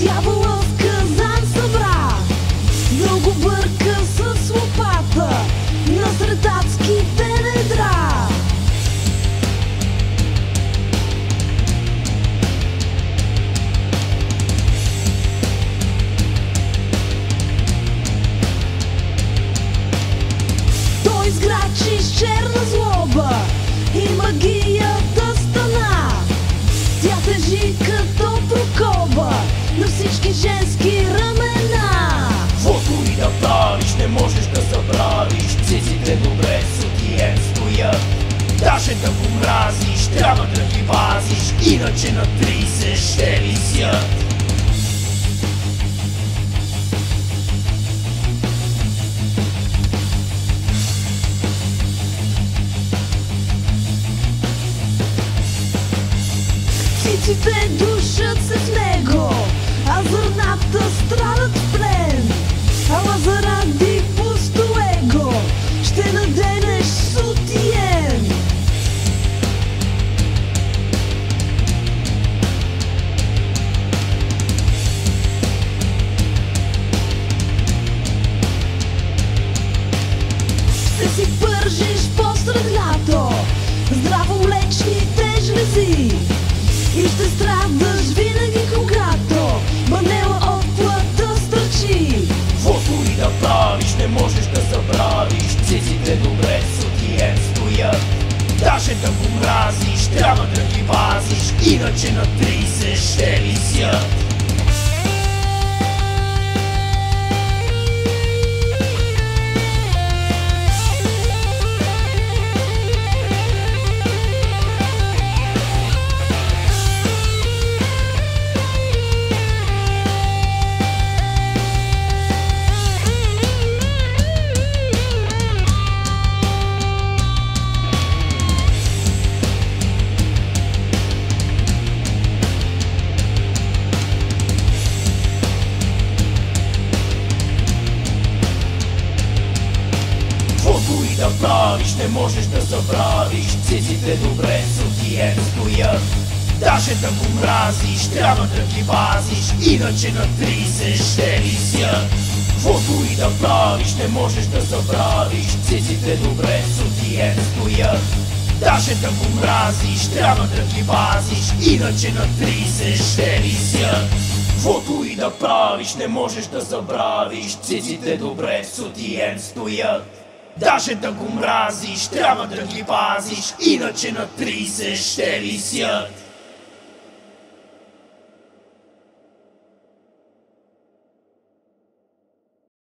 Дявола в казан събра, да го бърка с лопата насред адските недра. Той изграчи с черна злоба и магията стана. Тя тежи като прокоба на всички женски ramена. Каквото и да правиш, не можеш да забравиш. Циците добре с отиен стоят. Даже да го мразиш, трябва да ги пазиш, иначе на 30 ще висят. Циците душат се в него, а зърната страдат в плен. Ала заради пусто его ще наденеш сутиен. Ще си пържиш посред лято здравомлечните жлези и ще страдаш винаги, когато манела от плътта стърчи. Каквото и да правиш, не можеш да забравиш. Циците добре с отиен стоят. Даже да го мразиш, трябва да ги пазиш, иначе на 30 ще висят. Каквото и да правиш, не можеш да забравиш. Циците добре с отиен стоят. Даже да го мразиш, трябва да ги пазиш, иначе на 30 ще висят. Каквото и да правиш, не можеш да забравиш. Циците добре с отиен стоят. Даже да го мразиш, трябва да ги пазиш, иначе на 30 ще висят. Каквото и да правиш, не можеш да забравиш. Циците добре с отиен стоят. Даже да го мразиш, трябва да ги пазиш, иначе на 30 ще висят.